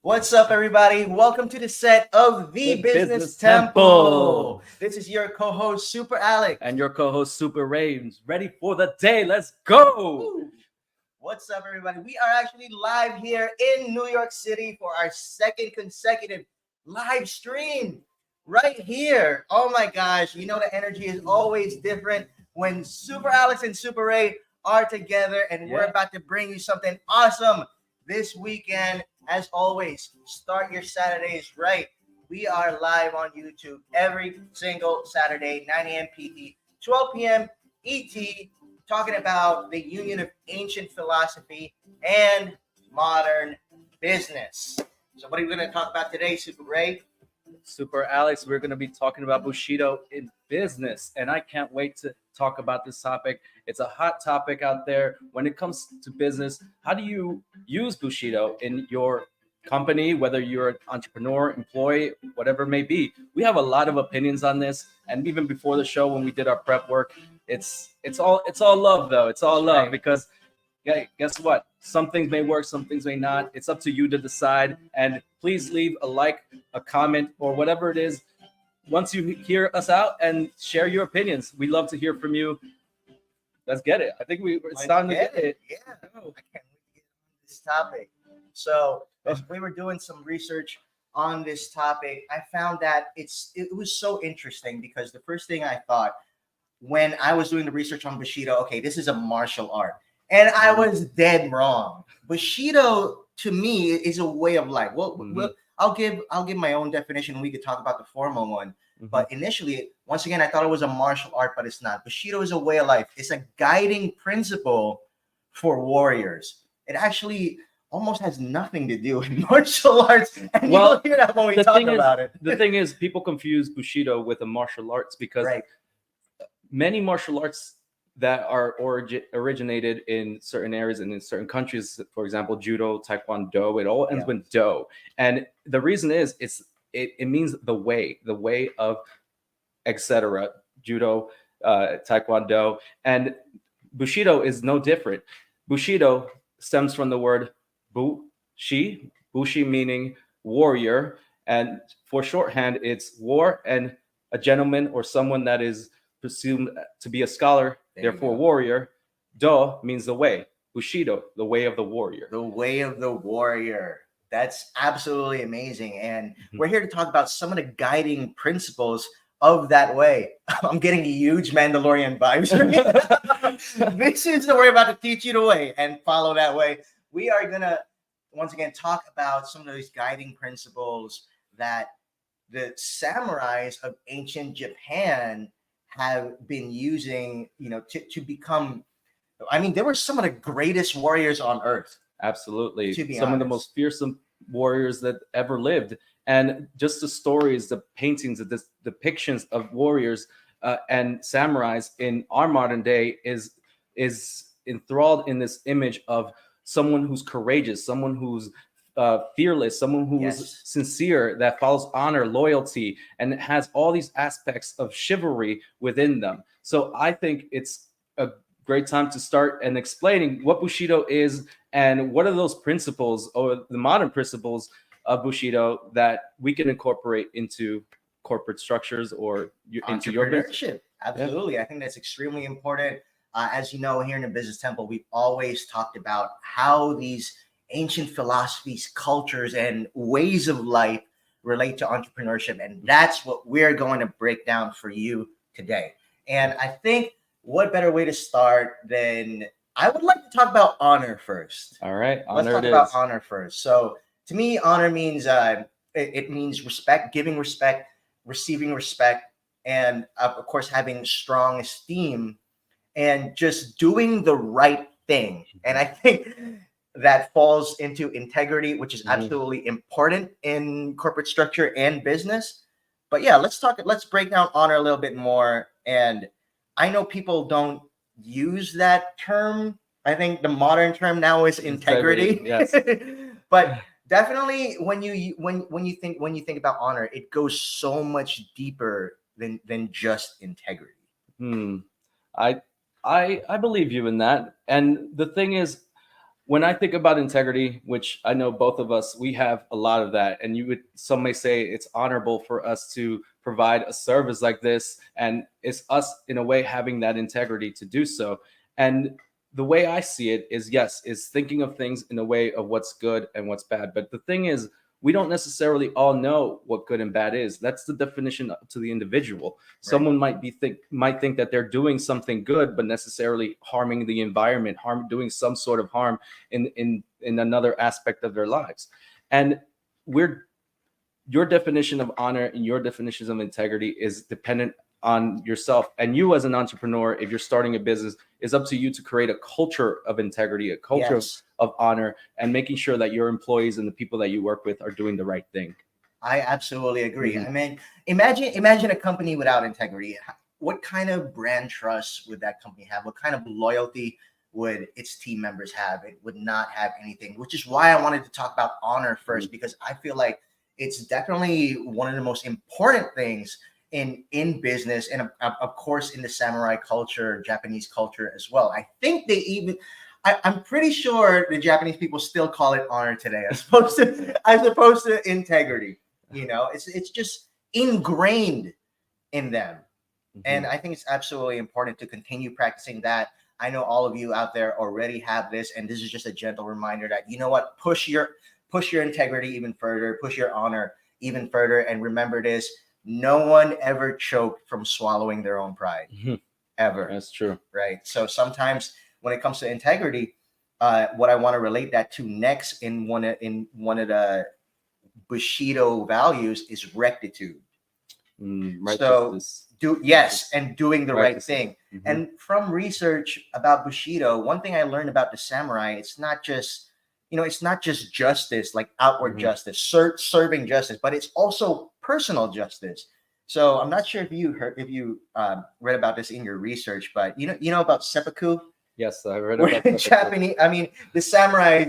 What's up, everybody? Welcome to the set of The The Business Business Temple. Temple. This is your co-host, Super Alex. And your co-host Super Ravens, ready for the day. Let's go. Woo! What's up, everybody? We are actually live here in New York City for our second consecutive live stream right here. Oh my gosh, you know the energy is always different when Super Alex and Super Ray are together, and we're Yeah. about to bring you something awesome this weekend. As always, start your Saturdays right. We are live on YouTube every single Saturday, 9 a.m. PT, 12 p.m. ET, talking about the union of ancient philosophy and modern business. So, what are we going to talk about today, Super Ray? Super Alex, we're going to be talking about Bushido in business. And I can't wait to talk about this topic. It's a hot topic out there. When it comes to business, how do you use Bushido in your company, whether you're an entrepreneur, employee, whatever it may be? We have a lot of opinions on this. And even before the show, when we did our prep work, it's all love though. It's all That's love right. because guess what? Some things may work, some things may not. It's up to you to decide. And please leave a like, a comment, or whatever it is once you hear us out and share your opinions. We love to hear from you. Let's get it. I think it's time to get it. Yeah, I can't wait to get on this topic. So, as we were doing some research on this topic, I found that it was so interesting because the first thing I thought when I was doing the research on Bushido, okay, this is a martial art. And I was dead wrong. Bushido to me is a way of life. Well, I'll give my own definition and we could talk about the formal one. But initially, once again, I thought it was a martial art, but it's not. Bushido is a way of life. It's a guiding principle for warriors. It actually almost has nothing to do with martial arts. And Well, you'll hear that when we the talk thing is, about it. the thing is, people confuse Bushido with a martial arts because Right. many martial arts that are originated in certain areas and in certain countries, for example, judo, taekwondo, it all ends Yeah. with do. And the reason is it means the way of etc. Judo, taekwondo, and Bushido is no different. Bushido stems from the word bushi meaning warrior, and for shorthand, it's war and a gentleman or someone that is presumed to be a scholar, There you therefore go. warrior. Do means the way. Bushido, the way of the warrior. The way of the warrior. That's absolutely amazing. And we're here to talk about some of the guiding principles of that way. I'm getting huge Mandalorian vibes. This is the way we're about to teach you the way and follow that way. We are going to, once again, talk about some of these guiding principles that the samurais of ancient Japan have been using, to become. I mean, they were some of the greatest warriors on earth. Absolutely. To be Some of the honest. most fearsome warriors that ever lived. And just the stories, the paintings, the depictions of warriors and samurais in our modern day is enthralled in this image of someone who's courageous, someone who's fearless, someone who's Yes. sincere, that follows honor, loyalty, and has all these aspects of chivalry within them. So I think it's a great time to start and explaining what Bushido is and what are those principles or the modern principles of Bushido that we can incorporate into corporate structures or into your business. Entrepreneurship. Absolutely. I think that's extremely important. As you know, here in the Business Temple, we've always talked about how these ancient philosophies, cultures, and ways of life relate to entrepreneurship. And that's what we're going to break down for you today. And I think what better way to start than I would like to talk about honor first. All right, Let's honor talk it about is. honor first. So to me, honor means it means respect, giving respect, receiving respect, and of course having strong esteem and just doing the right thing. And I think that falls into integrity, which is Mhm. absolutely important in corporate structure and business. But yeah, let's break down honor a little bit more. And I know people don't use that term. I think the modern term now is integrity. Yes. But definitely when you think about honor, it goes so much deeper than just integrity. Hmm. I I believe you in that. And the thing is, when I think about integrity, which I know both of us, we have a lot of that. And some may say it's honorable for us to provide a service like this. And it's us, in a way, having that integrity to do so. And the way I see it is, yes, is thinking of things in a way of what's good and what's bad. But the thing is, we don't necessarily all know what good and bad is. That's the definition to the individual. Right. Someone might think that they're doing something good, but necessarily harming the environment, doing some sort of harm in another aspect of their lives. And we're your definition of honor and your definitions of integrity is dependent on yourself. And you, as an entrepreneur, if you're starting a business, it's up to you to create a culture of integrity, a culture Yes. of honor, and making sure that your employees and the people that you work with are doing the right thing. I absolutely agree. Mhm. I mean, imagine a company without integrity. What kind of brand trust would that company have? What kind of loyalty would its team members have? It would not have anything, which is why I wanted to talk about honor first, because I feel like it's definitely one of the most important things in business, and of course in the samurai culture, Japanese culture as well. I think they even I'm pretty sure the Japanese people still call it honor today, as opposed to integrity. It's just ingrained in them. And I think it's absolutely important to continue practicing that. I know all of you out there already have this, and this is just a gentle reminder that, you know what, push your integrity even further, push your honor even further, and remember this: no one ever choked from swallowing their own pride, Mhm. ever. That's true. Right? So sometimes when it comes to integrity, what I want to relate that to next in one of the Bushido values is rectitude. So Righteousness. and doing the right Righteousness. thing. Mhm. And from research about Bushido, one thing I learned about the samurai, it's not just justice, like outward Mhm. justice, serving justice, but it's also personal justice. So I'm not sure if you read about this in your research, but you know about seppuku, Yes, I read where about in that. Japanese, I mean, the samurai,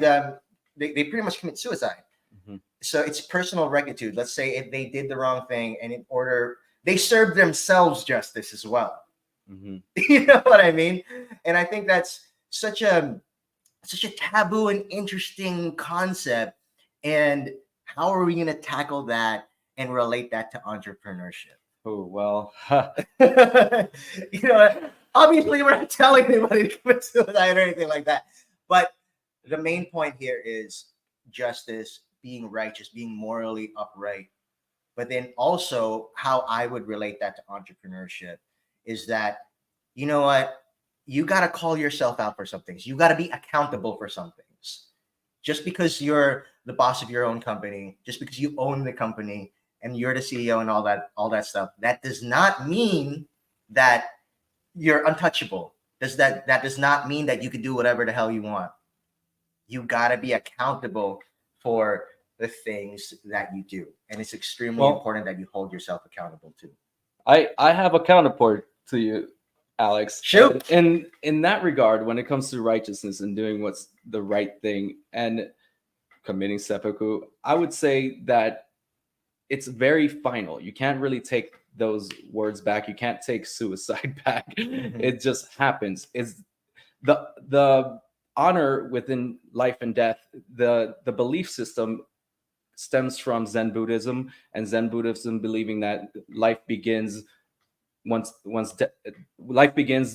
they pretty much commit suicide. Mhm. So it's personal rectitude. Let's say if they did the wrong thing, and in order they serve themselves justice as well. Mhm. You know what I mean? And I think that's such a taboo and interesting concept. And how are we going to tackle that and relate that to entrepreneurship? Oh, well, you know, obviously we're not telling anybody to commit suicide or anything like that. But the main point here is justice, being righteous, being morally upright. But then also how I would relate that to entrepreneurship is that, you know what, you got to call yourself out for some things. You got to be accountable for some things. Just because you're the boss of your own company, just because you own the company and you're the CEO and all that stuff, that does not mean that you're untouchable. That does not mean that you can do whatever the hell you want. You got to be accountable for the things that you do, and it's extremely Well, important that you hold yourself accountable too. I have a counterpart to you, Alex. Shoot. And in that regard, when it comes to righteousness and doing what's the right thing and committing seppuku, I would say that it's very final. You can't really take those words back. You can't take suicide back. It just happens. It's the honor within life and death. The belief system stems from Zen Buddhism, and Zen Buddhism believing that life begins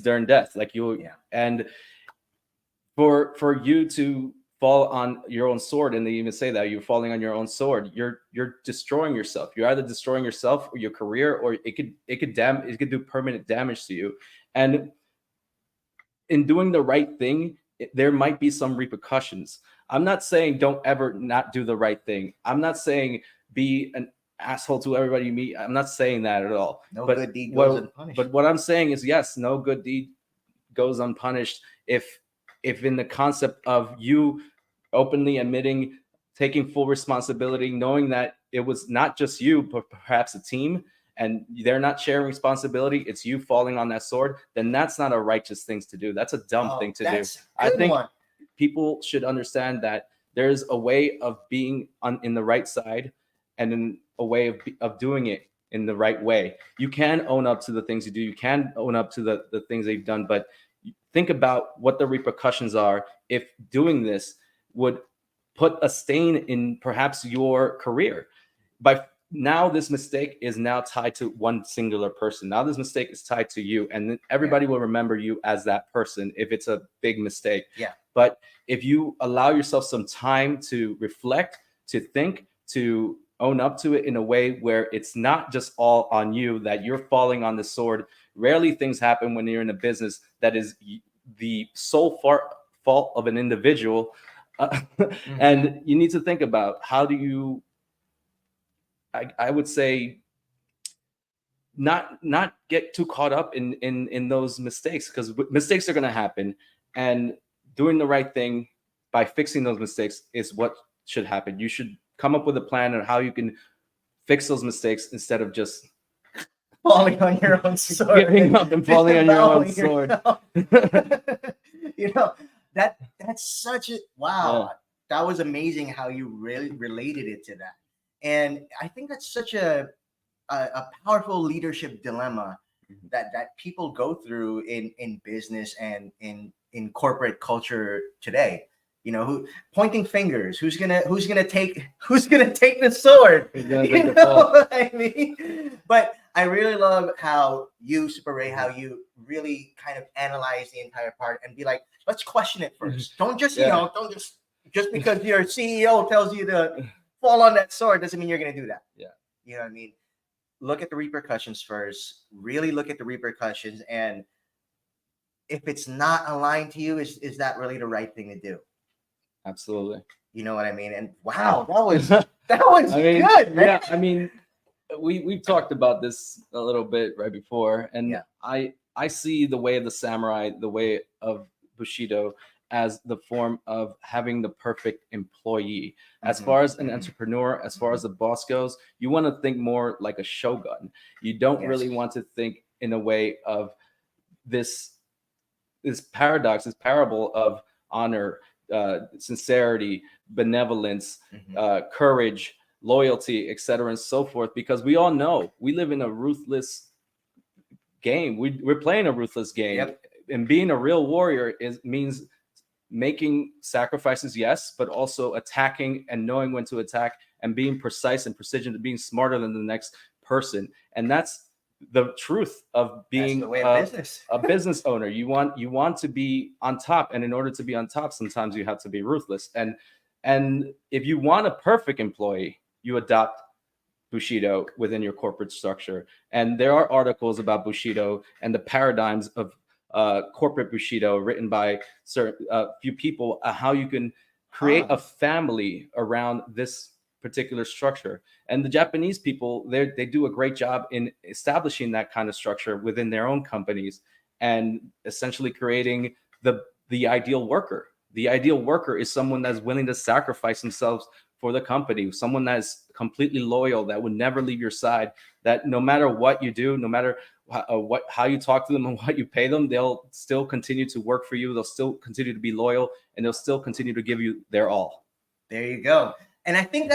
during death. Like you, Yeah. and for you to fall on your own sword, and they even say that you're falling on your own sword, you're destroying yourself. You're either destroying yourself or your career, or it could do permanent damage to you. And in doing the right thing, there might be some repercussions. I'm not saying don't ever not do the right thing. I'm not saying be an asshole to everybody you meet. I'm not saying that at all. No But good deed goes unpunished. but what I'm saying is, yes, no good deed goes unpunished. If in the concept of you openly admitting, taking full responsibility, knowing that it was not just you, but perhaps a team, and they're not sharing responsibility, it's you falling on that sword, then that's not a righteous thing to do. That's a dumb thing to do. That's I a good think one. people should understand that there's a way of being in the right side, and in a way of doing it in the right way. You can own up to the things you do. You can own up to the things they've done, but think about what the repercussions are if doing this would put a stain in perhaps your career. By now, this mistake is now tied to one singular person. Now this mistake is tied to you, and then everybody will remember you as that person if it's a big mistake. Yeah. But if you allow yourself some time to reflect, to think, to own up to it in a way where it's not just all on you, that you're falling on the sword. Rarely things happen when you're in a business that is the sole fault of an individual. And you need to think about, how do you, I would say, not get too caught up in those mistakes, because mistakes are going to happen, and doing the right thing by fixing those mistakes is what should happen. You should come up with a plan on how you can fix those mistakes instead of just falling on your own sword. Giving up and falling on your own sword. You know, that's such a wow. That was amazing how you really related it to that. And I think that's such a powerful leadership dilemma that people go through in business and in corporate culture today. You know, who pointing fingers, who's gonna take the sword? You know what I mean? But I really love how you, Super Ray, how you really kind of analyze the entire part and be like, let's question it first. Don't just don't just because your CEO tells you to fall on that sword doesn't mean you're gonna do that. Yeah. You know what I mean? Look at the repercussions first. Really look at the repercussions, and if it's not aligned to you, is that really the right thing to do? Absolutely. You know what I mean? And wow, that was good, man. Yeah, I mean, we've talked about this a little bit right before, and I see the way of the samurai, the way of Bushido, as the form of having the perfect employee. As far as an entrepreneur, as far as the boss goes, you want to think more like a shogun. You don't really want to think in a way of this paradox, this parable of honor, sincerity, benevolence, courage, loyalty, etc., and so forth, because we all know we live in a ruthless game. We're playing a ruthless game, and being a real warrior means making sacrifices, yes, but also attacking and knowing when to attack, and being precise and precision, to being smarter than the next person. And that's the truth of being a business owner. You want to be on top, and in order to be on top, sometimes you have to be ruthless. And if you want a perfect employee, you adopt Bushido within your corporate structure. And there are articles about Bushido and the paradigms of corporate Bushido written by few people, how you can create a family around this particular structure. And the Japanese people, they do a great job in establishing that kind of structure within their own companies, and essentially creating the ideal worker. The ideal worker is someone that's willing to sacrifice themselves for the company, someone that's completely loyal, that would never leave your side, that no matter what you do, no matter how you talk to them and what you pay them, they'll still continue to work for you. They'll still continue to be loyal, and they'll still continue to give you their all. There you go. And I think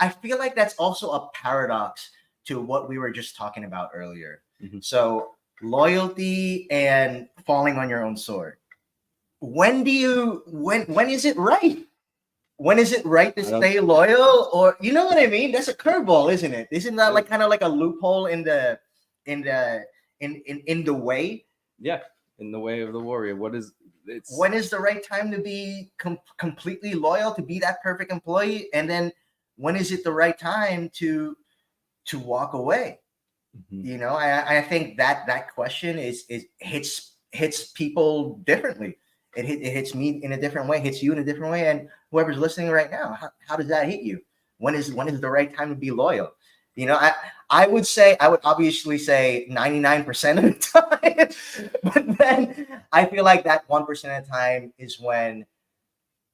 I feel like that's also a paradox to what we were just talking about earlier. So loyalty and falling on your own sword. When is it right? When is it right to stay loyal? Or you know what I mean? That's a curveball, isn't it? Isn't that like kind of like a loophole in the way? Yeah, in the way of the warrior. When is the right time to be completely loyal, to be that perfect employee, and then when is it the right time to walk away? You know, I think that question hits people differently. It hits me in a different way, hits you in a different way, and whoever's listening right now, how does that hit you? When is the right time to be loyal? You know, I would obviously say 99% of the time, but then I feel like that 1% of the time is when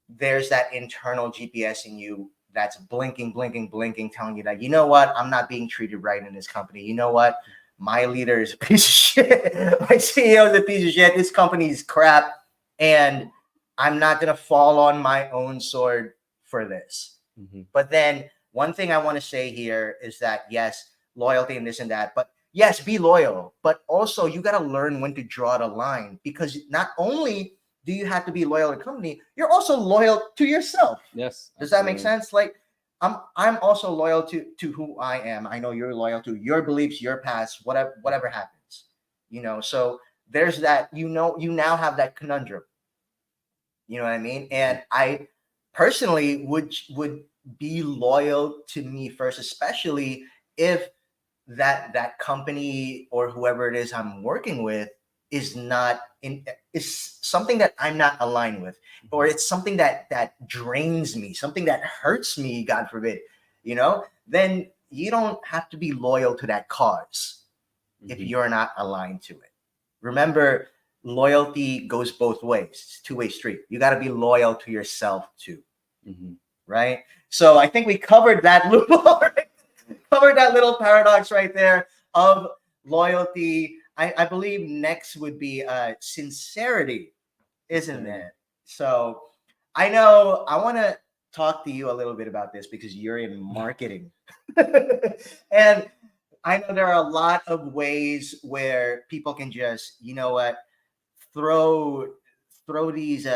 there's that internal GPS in you that's blinking, telling you that, you know what, I'm not being treated right in this company. You know what, my leader is a piece of shit. My CEO is a piece of shit. This company is crap. And I'm not going to fall on my own sword for this. But then one thing I want to say here is that, yes, loyalty and this and that, but yes, be loyal, but also you got to learn when to draw the line, because not only do you have to be loyal to the company, you're also loyal to yourself. Yes. Does that make Absolutely. sense? Like I'm also loyal to who I am. I know you're loyal to your beliefs, your past, whatever happens. So there's that, you now have that conundrum. You know what I mean? And I personally would be loyal to me first, especially if that company or whoever it is I'm working with is not in is something that I'm not aligned with, or it's something that drains me, something that hurts me, God forbid, then you don't have to be loyal to that cause if Mhm. you're not aligned to it. Remember, loyalty goes both ways. It's a two-way street. You got to be loyal to yourself too, Mhm. right? So I think we covered that loophole, right? Covered that little paradox right there of loyalty. I believe next would be sincerity, isn't Sincerity. it? So I know I want to talk to you a little bit about this because you're in marketing. And I know there are a lot of ways where people can just, throw throw these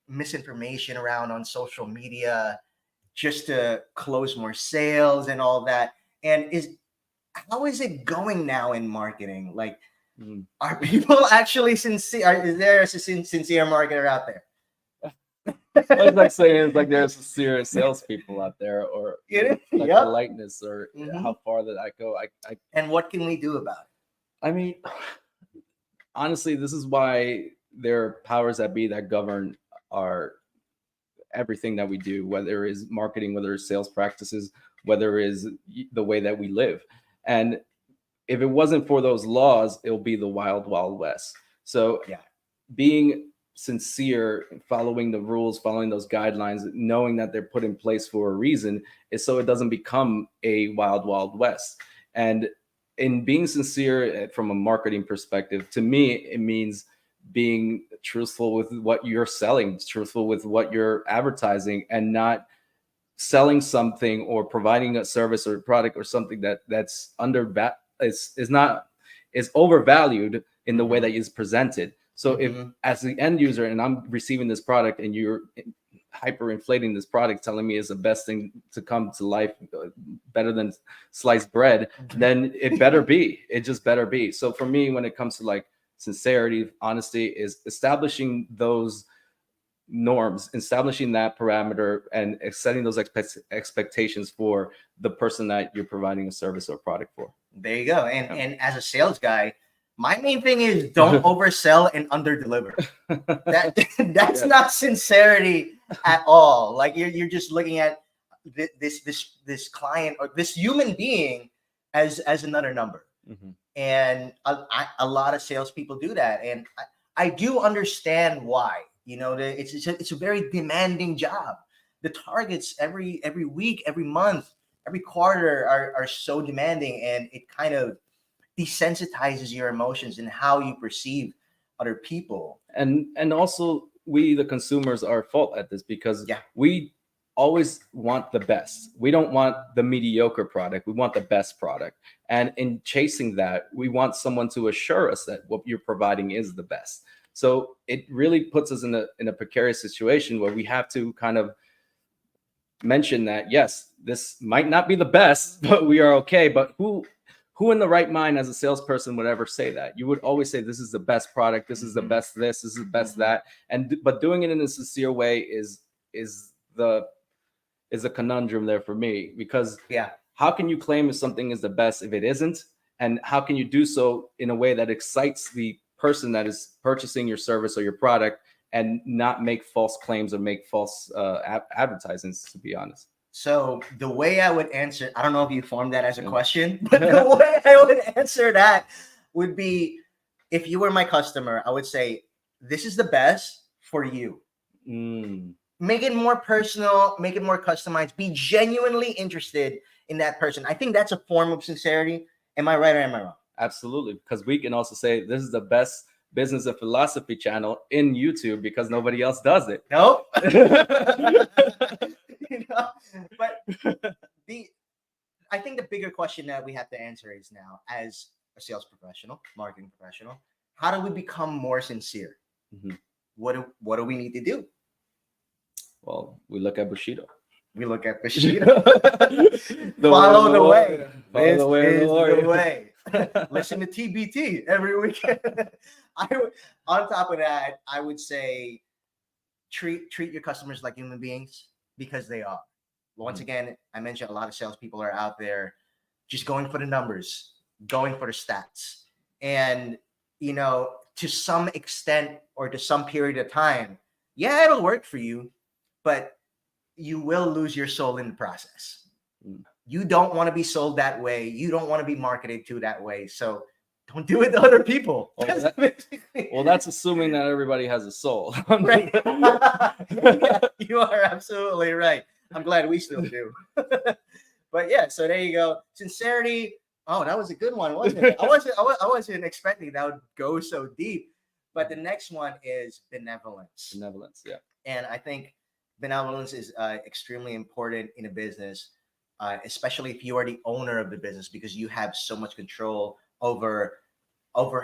misinformation around on social media just to close more sales and all that. And is how is it going now in marketing? Like, Mhm. are people actually sincere? Is there a sincere marketer out there? Well, it's like saying it's like there's serious salespeople out there, or like Yep. politeness, or Hmm. how far that I go. And what can we do about I mean, honestly, this is why there are powers that be that govern our everything that we do, whether it is marketing, whether it's sales practices, whether it is the way that we live. And if it wasn't for those laws, it'll be the wild, wild west. So it? Yeah. being sincere, following the rules, following those guidelines, knowing that they're put in place for a reason, is so it doesn't become a wild, wild west. And in being sincere from a marketing perspective, to me, it means being truthful with what you're selling, truthful with what you're advertising, and not selling something or providing a service or a product or something that's is not is overvalued in the way Hmm. that is presented. So if Hmm. as the end user and I'm receiving this product and you're hyperinflating this product, telling me it's the best thing to come to life, better than sliced bread, then it better be. It just better be. So for me, when it comes to like sincerity, honesty, is establishing those norms, establishing that parameter, and setting those expectations for the person that you're providing a service or product for. There you go. And as a sales guy, my main thing is don't Yeah. oversell and underdeliver. That that's Yeah. not sincerity at all. Like you're just looking at this client or this human being as another number. Mhm. And a lot of salespeople do that, and I do understand why. It's a very demanding job. The targets every week, every month, every quarter are so demanding, and it kind of desensitizes your emotions and how you perceive other people. And also we the consumers are at fault at this because Yeah. we always want the best. We don't want the mediocre product, we want the best product. And in chasing that, we want someone to assure us that what you're providing is the best. So it really puts us in a precarious situation where we have to kind of mention that yes, this might not be the best, but we are okay. But who in the right mind as a salesperson would ever say that? You would always say this is the best product, this is the Mhm. best this is the best Mhm. that. And but doing it in a sincere way is the is a conundrum there for me, because Yeah. how can you claim if something is the best if it isn't? And how can you do so in a way that excites the person that is purchasing your service or your product, and not make false claims or make false advertisements, to be honest? So the way I would answer, I don't know if you formed that as a Yeah. question, but the way I would answer that would be, if you were my customer, I would say, this is the best for you. Mm, Make it more personal, make it more customized, be genuinely interested in that person. I think that's a form of sincerity. Am I right or am I wrong? absolutely. Because we can also say this is the best business and philosophy channel in YouTube because nobody else does it. Nope. You know, but the I think the bigger question that we have to answer is now, as a sales professional, marketing professional, how do we become more sincere? Mhm. What do we need to do? Well, we look at Bushido. We look at Bushido. The Follow the way. Follow This the way of the is Lord. the way. Listen to TBT every weekend. On top of that, I would say treat your customers like human beings, because they are. Once again, I mentioned a lot of salespeople are out there just going for the numbers, going for the stats, and to some extent or to some period of time, yeah, it'll work for you, but you will lose your soul in the process. Mm. You don't want to be sold that way. You don't want to be marketed to that way. So don't do it to other people. Well, that's assuming that everybody has a soul. Right. Yeah, you are absolutely right. I'm glad we still do. But yeah, so there you go. Sincerity. Oh, that was a good one, wasn't it? I wasn't expecting that would go so deep. But the next one is benevolence. Benevolence, yeah. And I think benevolence is extremely important in a business, especially if you are the owner of the business, because you have so much control over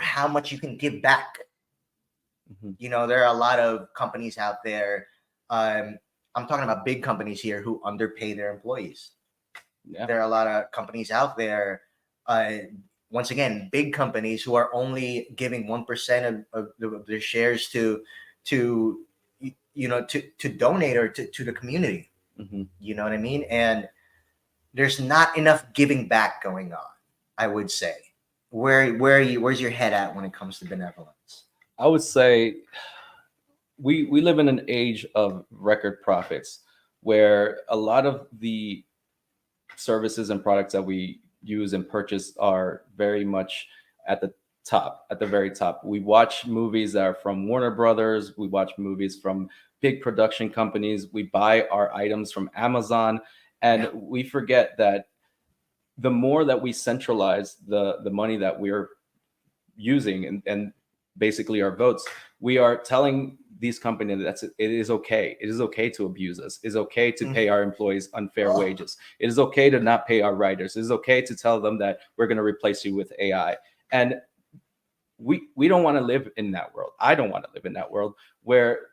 how much you can give back. Mhm. There are a lot of companies out there. I'm talking about big companies here who underpay their employees. Yeah. There are a lot of companies out there. Once again, big companies who are only giving 1% of their shares to donate or to the community. Mhm. You know what I mean? And there's not enough giving back going on, I would say. Where's your head at when it comes to benevolence? I would say we live in an age of record profits, where a lot of the services and products that we use and purchase are very much at the very top. We watch movies that are from Warner Brothers. We watch movies from big production companies. We buy our items from Amazon, and Yeah. we forget that the more that we centralize the money that we're using and basically our votes, we are telling these companies that it is okay. It is okay to abuse us. It is okay to pay our employees unfair wages. It is okay to not pay our writers. It is okay to tell them that we're going to replace you with AI. And we don't want to live in that world. I don't want to live in that world where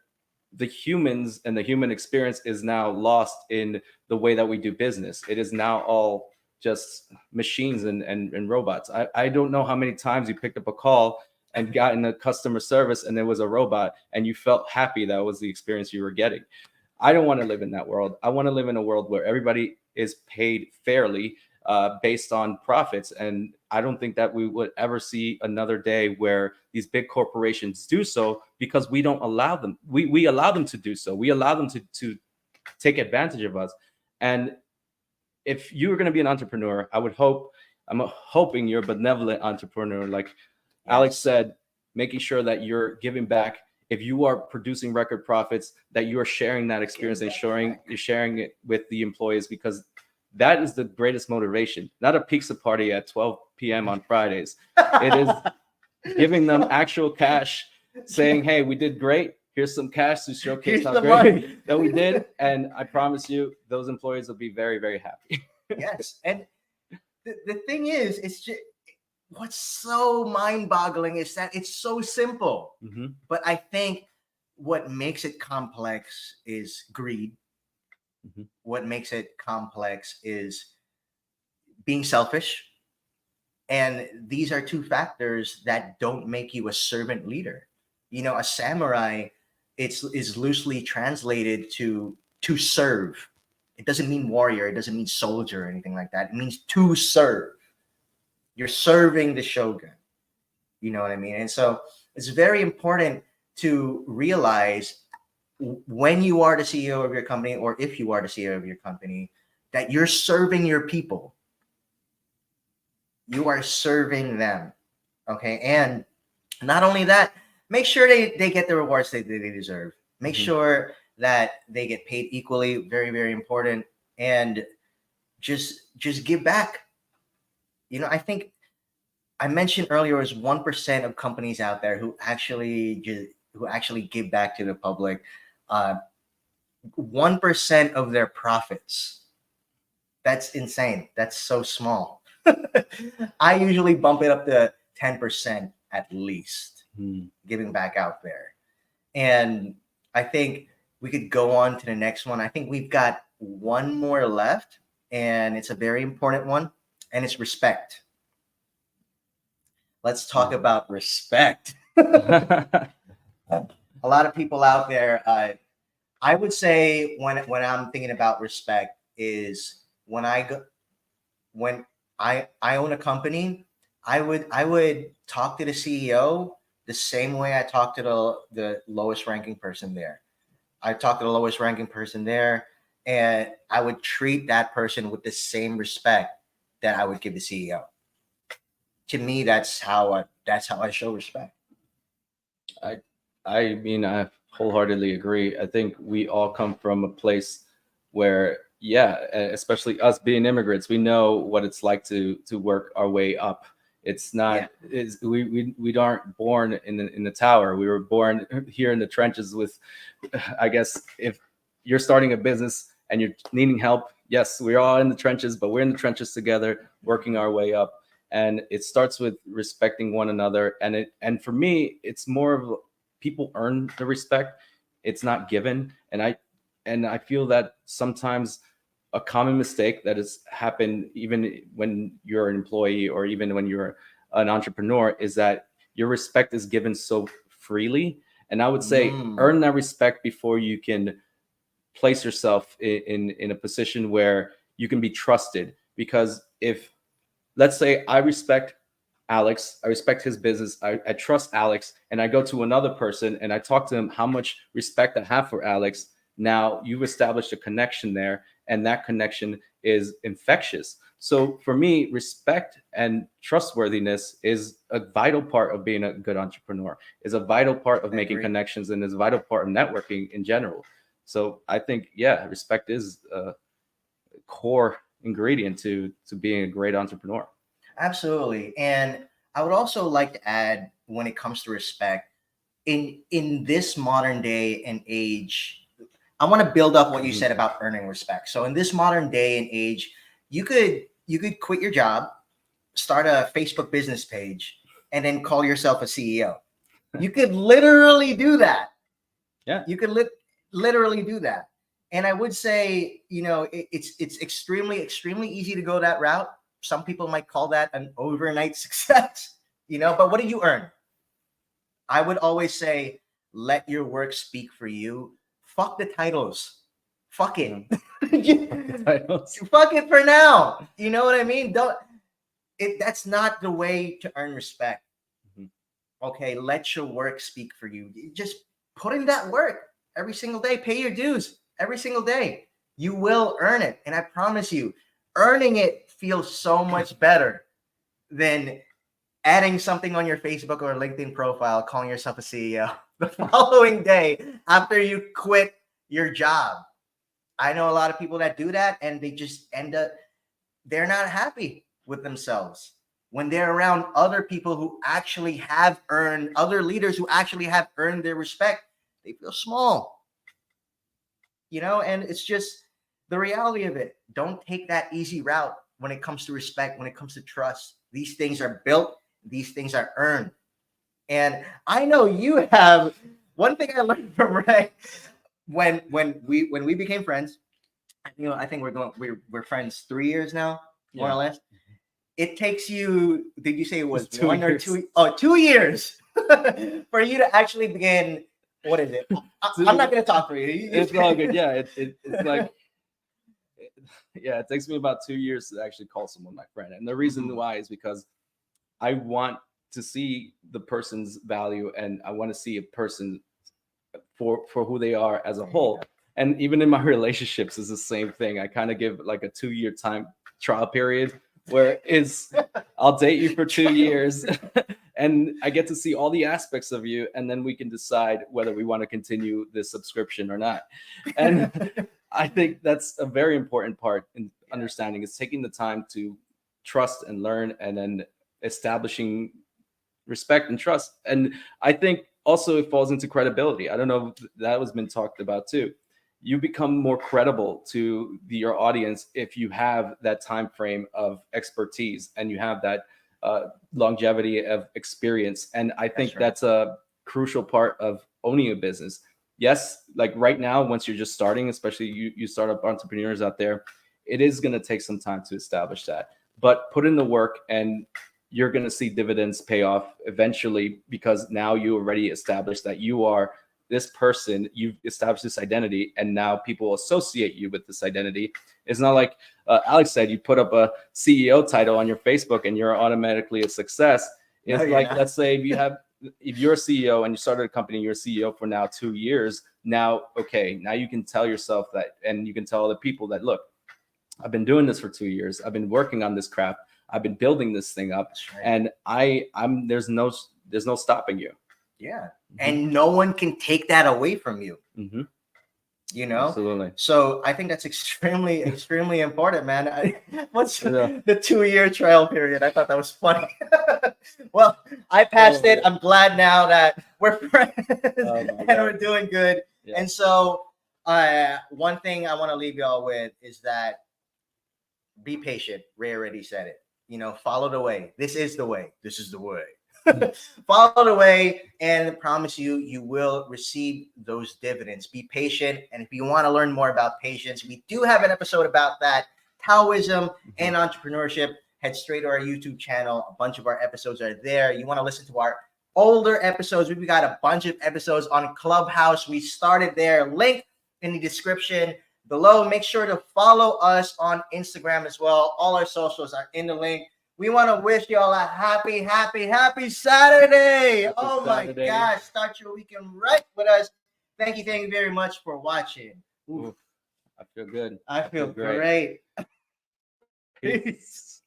the humans and the human experience is now lost in the way that we do business. It is now all just machines and robots. I don't know how many times you picked up a call and got in a customer service and there was a robot and you felt happy that was the experience you were getting. I don't want to live in that world. I want to live in a world where everybody is paid fairly based on profits. And I don't think that we would ever see another day where these big corporations do so, because we don't allow them. We allow them to do so. We allow them to take advantage of us. And if you're going to be an entrepreneur, I'm hoping you're a benevolent entrepreneur. Like Alex said, making sure that you're giving back. If you are producing record profits, that you are sharing that experience and you're sharing it with the employees, because that is the greatest motivation. Not a pizza party at 12 p.m. on Fridays. It is giving them actual cash, saying, "Hey, we did great. Here's some cash to showcase how great that we did." And I promise you, those employees will be very, very happy. Yes. And the thing is, it's just what's so mind-boggling is that it's so simple. Mm-hmm. But I think what makes it complex is greed. Mm-hmm. What makes it complex is being selfish. And these are two factors that don't make you a servant leader. A samurai, is loosely translated to serve. It doesn't mean warrior, it doesn't mean soldier or anything like that. It means to serve. You're serving the shogun. You know what I mean? And so it's very important to realize when you are the CEO of your company, or if you are the CEO of your company, that you're serving your people. You are serving them. Okay. And not only that, make sure they get the rewards they deserve. Make sure that they get paid equally. Very, very important. And just give back. I think I mentioned earlier, is 1% of companies out there who actually give back to the public. 1% of their profits. That's insane. That's so small. I usually bump it up to 10% at least, Hmm. giving back out there. And I think we could go on to the next one. I think we've got one more left, and it's a very important one, and it's respect. Let's talk about respect. A lot of people out there, I would say when I'm thinking about respect is when I go when I own a company, I would talk to the CEO the same way I talk to the lowest ranking person there. I talk to the lowest ranking person there, and I would treat that person with the same respect that I would give the CEO. To me, that's how I show respect. I I mean, I wholeheartedly agree. I think we all come from a place where, yeah, especially us being immigrants, we know what it's like to work our way up. It's Yeah. not is we aren't born in the tower. We were born here in the trenches with, I guess, if you're starting a business and you're needing help, yes, we're all in the trenches, but we're in the trenches together, working our way up. And it starts with respecting one another. And for me, it's more of people earn the respect. It's not given. And I feel that sometimes a common mistake that has happened even when you're an employee or even when you're an entrepreneur is that your respect is given so freely. And I would say Mm, earn that respect before you can place yourself in a position where you can be trusted. Because if, let's say, I respect Alex, I respect his business, I trust Alex, and I go to another person and I talk to him how much respect I have for Alex. Now you've established a connection there, and that connection is infectious. So for me, respect and trustworthiness is a vital part of being a good entrepreneur, is a vital part of I making agree. connections, and is a vital part of networking in general. So I think, yeah, respect is a core ingredient to being a great entrepreneur. Absolutely. And I would also like to add, when it comes to respect, in this modern day and age, I want to build up what you Mhm. said about earning respect. So in this modern day and age, you could quit your job, start a Facebook business page, and then call yourself a CEO. You could literally do that. Yeah. You could literally do that. And I would say, it's extremely easy to go that route. Some people might call that an overnight success, but what did you earn? I would always say, let your work speak for you. Fuck the titles. Fuck it. Yeah. Titles. Fuck it for now. You know what I mean? Don't it That's not the way to earn respect. Mhm. Okay, let your work speak for you. Just put in that work every single day. Pay your dues every single day. You will earn it. And I promise you, earning it feels so much better than adding something on your Facebook or LinkedIn profile, calling yourself a CEO the following day after you quit your job. I know a lot of people that do that, and they just end up, they're not happy with themselves when they're around other people who actually have earned, other leaders who actually have earned their respect. They feel small, and it's just the reality of it. Don't take that easy route when it comes to respect, when it comes to trust. These things are built, these things are earned. And I know you have one thing I learned from Ray when we became friends. I think we're friends 3 years now, more or Yeah. less. It takes you. Did you say it was It's 2 years. 1 or 2? Oh, 2 years for you to actually begin. What is it? I'm not Dude, gonna talk for you. it's all good. Yeah, it's like, yeah, it takes me about 2 years to actually call someone my friend. And the reason Mhm. why is because I want to see the person's value, and I want to see a person for who they are as a There you whole. go. And even in my relationships is the same thing. I kind of give like a 2 year time trial period where is I'll date you for 2 years and I get to see all the aspects of you, and then we can decide whether we want to continue this subscription or not. And I think that's a very important part in Yeah. understanding, is taking the time to trust and learn, and then establishing respect and trust. And I think also it falls into credibility. I don't know if that was been talked about too. you become more credible to your audience if you have that time frame of expertise and you have that longevity of experience. And I think right. that's a crucial part of owning a business. Yes, like right now, once you're just starting, especially you startup entrepreneurs out there, it is going to take some time to establish that. But put in the work, and you're going to see dividends pay off eventually, because now you already established that you are this person, you've established this identity, and now people associate you with this identity. It's not like Alex said, you put up a CEO title on your Facebook and you're automatically a success. It's like, let's say if you're a CEO and you started a company, you're a CEO for now 2 years. Now, okay, now you can tell yourself that, and you can tell other people that, look, I've been doing this for 2 years. I've been working on this craft. I've been building this thing up, Right. and I'm there's no stopping you. Yeah, and no one can take that away from you. Mm-hmm. You know, absolutely. So I think that's extremely important, man. What's the 2-year trial period? I thought that was funny. Well, I passed it. I'm glad now that we're friends and we're doing good. Yeah. And so one thing I want to leave y'all with is that be patient. Ray already said it. You know, follow the way. This is the way. This is the way. Follow the way, and I promise you, you will receive those dividends. Be patient. And if you want to learn more about patience, we do have an episode about that. Taoism and entrepreneurship. Head straight to our YouTube channel. A bunch of our episodes are there. You want to listen to our older episodes? We've got a bunch of episodes on Clubhouse. We started there. Link in the description below. Make sure to follow us on Instagram as well. All our socials are in the link. We want to wish y'all a happy Saturday. Oh my gosh. Start your weekend right with us. Thank you very much for watching. Ooh, I feel good. I feel great. Peace.